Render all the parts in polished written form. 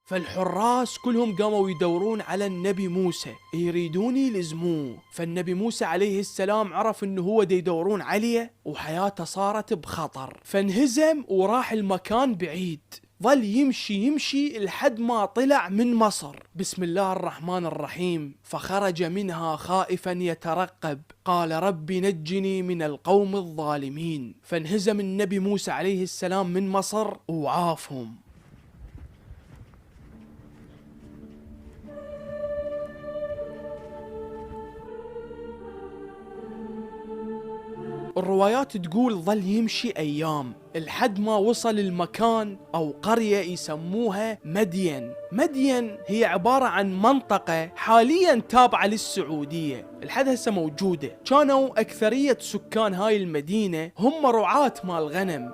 فالحراس كلهم قاموا يدورون على النبي موسى يريدون يلزموه. فالنبي موسى عليه السلام عرف انه هو دي يدورون عليه وحياته صارت بخطر، فانهزم وراح المكان بعيد. ظل يمشي لحد ما طلع من مصر. بسم الله الرحمن الرحيم. فخرج منها خائفا يترقب قال رب نجني من القوم الظالمين. فانهزم النبي موسى عليه السلام من مصر وعافهم. الروايات تقول ظل يمشي أيام لحد ما وصل المكان أو قرية يسموها مدين. مدين هي عبارة عن منطقة حاليا تابعة للسعودية، لحد هسه موجودة. كانوا أكثرية سكان هاي المدينة هم رعاة مال غنم.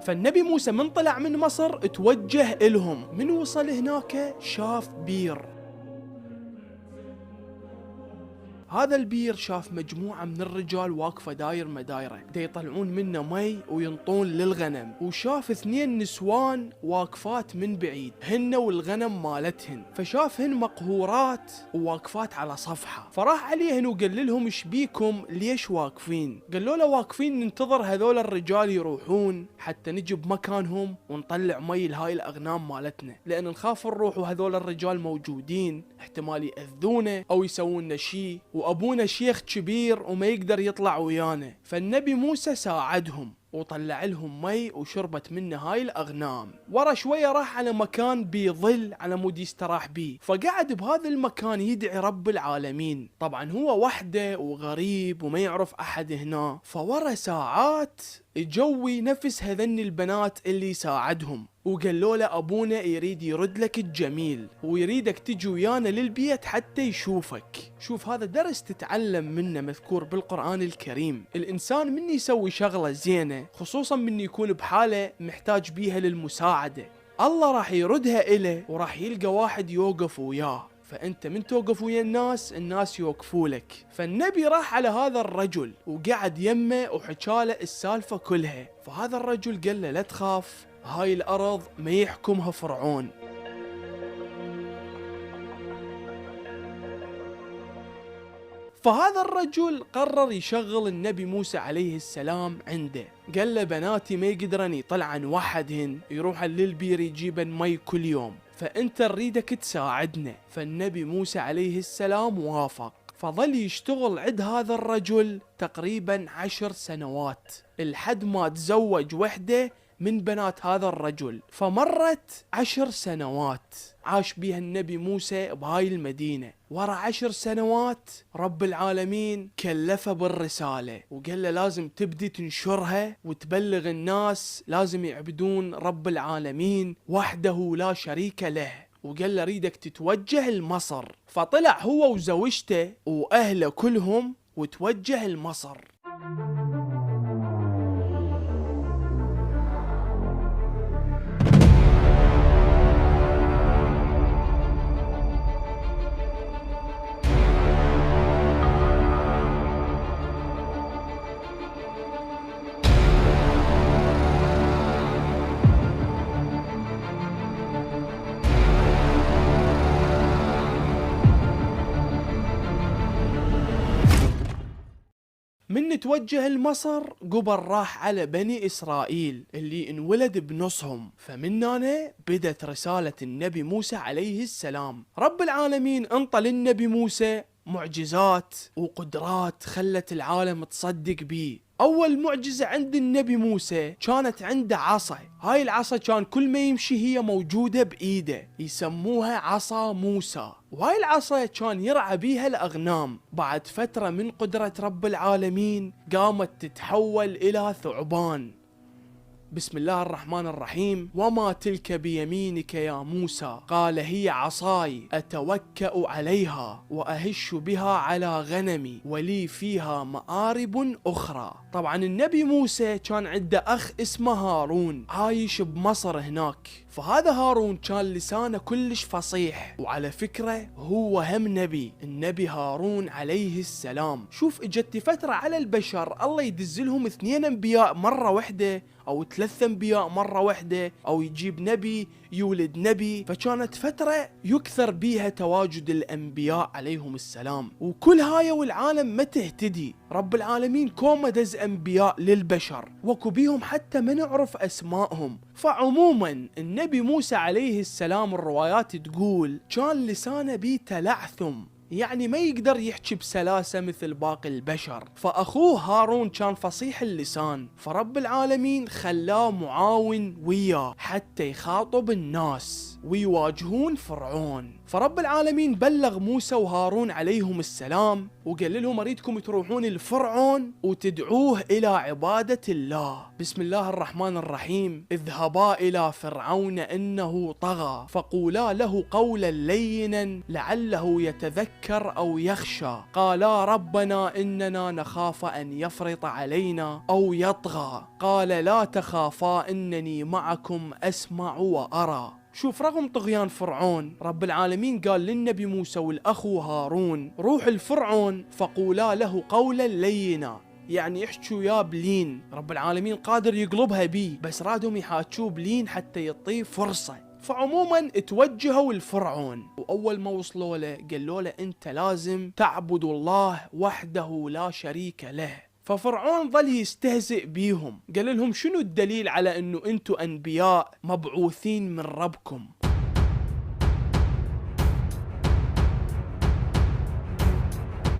فالنبي موسى من طلع من مصر توجه إلهم. من وصل هناك شاف بير. هذا البير شاف مجموعة من الرجال واقفة داير مدايرة دا يطلعون منه مي وينطون للغنم، وشاف 2 نسوان واقفات من بعيد هن والغنم مالتهن. فشافهن مقهورات وواقفات على صفحة، فراح عليهن وقال لهم ايش بيكم ليش واقفين؟ قالوا له واقفين ننتظر هذول الرجال يروحون حتى نجيب مكانهم ونطلع مي لهاي الأغنام مالتنا، لأن نخاف نروح وهذول الرجال موجودين احتمال يأذونا أو يسوون شيء، وأبونا شيخ كبير وما يقدر يطلع ويانا. فالنبي موسى ساعدهم وطلع لهم مي وشربت منه هاي الأغنام. ورا شوية راح على مكان بيظل على مود يستراح بيه، فقعد بهذا المكان يدعي رب العالمين. طبعا هو وحده وغريب وما يعرف أحد هنا. فورا ساعات جوي نفس هذن البنات اللي ساعدهم وقالوا له أبونا يريد يرد لك الجميل ويريدك تجي ويانا للبيت حتى يشوفك. شوف هذا درس تتعلم منه مذكور بالقرآن الكريم. الإنسان من يسوي شغلة زينة خصوصا من يكون بحالة محتاج بيها للمساعدة، الله راح يردها إله وراح يلقى واحد يوقف وياه. فأنت من توقف ويا الناس يوقفوا لك. فالنبي راح على هذا الرجل وقعد يمه وحكاله السالفة كلها. فهذا الرجل قال له لا تخاف، هاي الأرض ما يحكمها فرعون. فهذا الرجل قرر يشغل النبي موسى عليه السلام عنده. قال له بناتي ما يقدرن يطلعن وحدهن يروحن للبير يجيبن مي كل يوم، فأنت نريدك تساعدنا. فالنبي موسى عليه السلام وافق. فظل يشتغل عند هذا الرجل تقريبا 10 سنوات لحد ما تزوج وحده من بنات هذا الرجل. فمرت 10 سنوات عاش بها النبي موسى بهاي المدينة. ورا 10 سنوات رب العالمين كلفه بالرسالة وقال له لازم تبدي تنشرها وتبلغ الناس لازم يعبدون رب العالمين وحده لا شريك له. وقال له ريدك تتوجه لمصر. فطلع هو وزوجته وأهله كلهم وتوجه لمصر. من نتوجه لمصر قبل راح على بني إسرائيل اللي انولد بنصهم. فمن هنا بدت رسالة النبي موسى عليه السلام. رب العالمين انطى للنبي موسى معجزات وقدرات خلت العالم تصدق بيه. أول معجزة عند النبي موسى كانت عنده عصا. هاي العصا كان كل ما يمشي هي موجودة بإيده، يسموها عصا موسى. وهاي العصا كان يرعى بيها الأغنام. بعد فترة من قدرة رب العالمين قامت تتحول إلى ثعبان. بسم الله الرحمن الرحيم. وما تلك بيمينك يا موسى؟ قال هي عصاي أتوكأ عليها وأهش بها على غنمي ولي فيها مآرب أخرى. طبعا النبي موسى كان عنده أخ اسمه هارون عايش بمصر هناك. فهذا هارون كان لسانه كلش فصيح، وعلى فكرة هو هم نبي، النبي هارون عليه السلام. شوف اجت فترة على البشر الله يدزلهم 2 أنبياء مرة واحدة أو 3 أنبياء مرة واحدة، أو يجيب نبي يولد نبي. فكانت فترة يكثر بيها تواجد الأنبياء عليهم السلام. وكل هاي والعالم ما تهتدي، رب العالمين كوما دز أنبياء للبشر وكو بيهم حتى ما نعرف أسمائهم. فعموما النبي موسى عليه السلام الروايات تقول كان لسانه بيه تلعثم، يعني ما يقدر يحكي بسلاسة مثل باقي البشر. فأخوه هارون كان فصيح اللسان، فرب العالمين خلاه معاون وياه حتى يخاطب الناس ويواجهون فرعون. فرب العالمين بلغ موسى وهارون عليهم السلام وقال لهم أريدكم تروحون لفرعون وتدعوه إلى عبادة الله. بسم الله الرحمن الرحيم. اذهبا إلى فرعون إنه طغى فقولا له قولا لينا لعله يتذكر أو يخشى قالا ربنا إننا نخاف أن يفرط علينا أو يطغى قال لا تخافا إنني معكم أسمع وأرى. شوف، رغم طغيان فرعون رب العالمين قال للنبي موسى والأخو هارون روح الفرعون فقولا له قولا لينا، يعني يحكوا يا بلين. رب العالمين قادر يقلبها بيه، بس رادهم يحاكوه بلين حتى يعطيه فرصة. فعموما توجهوا الفرعون، وأول ما وصلوا له قالوا له أنت لازم تعبد الله وحده لا شريك له. ففرعون ظل يستهزئ بيهم، قال لهم شنو الدليل على أنه أنتوا أنبياء مبعوثين من ربكم؟